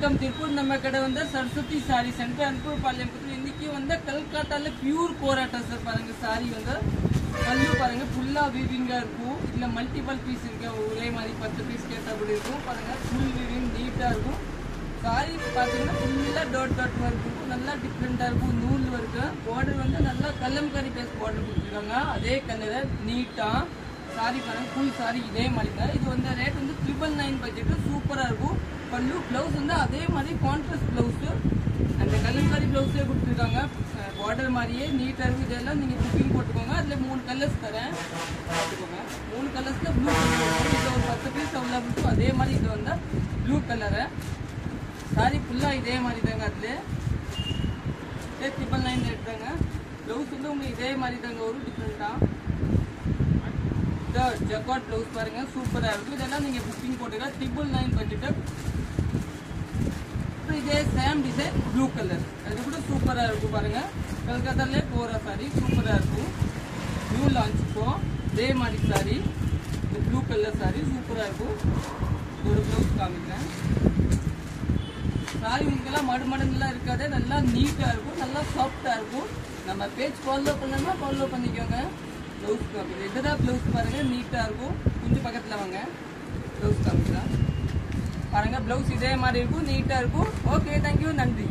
Welcome Tiruppur. நம்ம கடை வந்து சரஸ்வதி சாரி சென்டர் அன்பூர் பாளையம். இன்னைக்கு வந்து கல்கத்தால பியூர் கோராட்டா சார் பாருங்க. சாரி வந்து பல்லு பாருங்க ஃபுல்லா வீவிங்கா இருக்கும். இதுல மல்டிபிள் பீஸ் இருக்கு. ஒரே மாதிரி 10 பீஸ் கேட்டா அப்படி இருக்கும் பாருங்க. ஃபுல் வீவிங் நீட்டா இருக்கும். சாரி பாத்தீங்கன்னா ஃபுல்லா டாட் டாட் ஒர்க் இருக்கும். நல்லா டிஃப்ரெண்டா இருக்கும். நூல் ஒர்க்கு. பார்டர் வந்து நல்லா கலம்காரி பேஸ் பார்டர் கொடுத்துருக்காங்க. அதே கலர் நீட்டா சாரி பாருங்க. ஃபுல் சாரி இதே மாதிரி தான். இது வந்து ரேட் வந்து 999 பட்ஜெட். சூப்பரா இருக்கும். பல்லு பிளவுஸ் வந்து அதே மாதிரி கான்ட்ராஸ்ட் பிளவுஸ் அந்த கலம்காரி பிளவுஸே கொடுத்துருக்காங்க. பார்டர் மாதிரியே நீட்டா இருக்கும். இதெல்லாம் நீங்க புக்கிங் போட்டுக்கோங்க. அதுல 3 கலர்ஸ் தரேன் பார்த்துக்கோங்க. 3 கலர்ஸ்ல ப்ளூ கலர். இதுல ஒரு 10 பீஸ் அவ்வளவு இருக்கும். அதே மாதிரி இது வந்து ப்ளூ கலரு. சாரி ஃபுல்லா இதே மாதிரி தாங்க. அதுல 999 எடுத்தாங்க. பிளவுஸ் வந்து உங்களுக்கு இதே மாதிரி தாங்க ஒரு டிஃப்ரெண்டா ஜக்கார்ட் பிளவுஸ் பாருங்க. சூப்பரா இருக்கும். இதெல்லாம் நீங்க புக்கிங் போட்டுக்கலாம். 999 பட்ஜெட். இதே சேம் டிசைன் ப்ளூ கலர். அது கூட சூப்பரா இருக்கும் பாருங்க. கல்கத்தாலே போற சாரி சூப்பரா இருக்கும். நியூ லான்ச் இப்போ இதே மாதிரி சாரி இந்த ப்ளூ கலர் சாரி சூப்பரா இருக்கும். ஒரு பிளவுஸ் காமிக்கிறேன். சாரி உங்களுக்கெல்லாம் மடுமடங்கெல்லாம் இருக்காது. நல்லா நீட்டா இருக்கும். நல்லா சாஃப்டா இருக்கும். நம்ம பேஜ் ஃபாலோ பண்ணணும்னா ஃபாலோ பண்ணிக்கோங்க. பிளவுஸ் காமிக்கிறேன். இதுதான் பிளவுஸ் பாருங்க. நீட்டா இருக்கும். கொஞ்சம் பக்கத்துல வாங்க. பிளவுஸ் காமிக்கலாம் பாருங்க. பிளவுஸ் இதே மாதிரி இருக்கும். நீட்டா இருக்கும். ஓகே, தேங்க்யூ, நன்றி.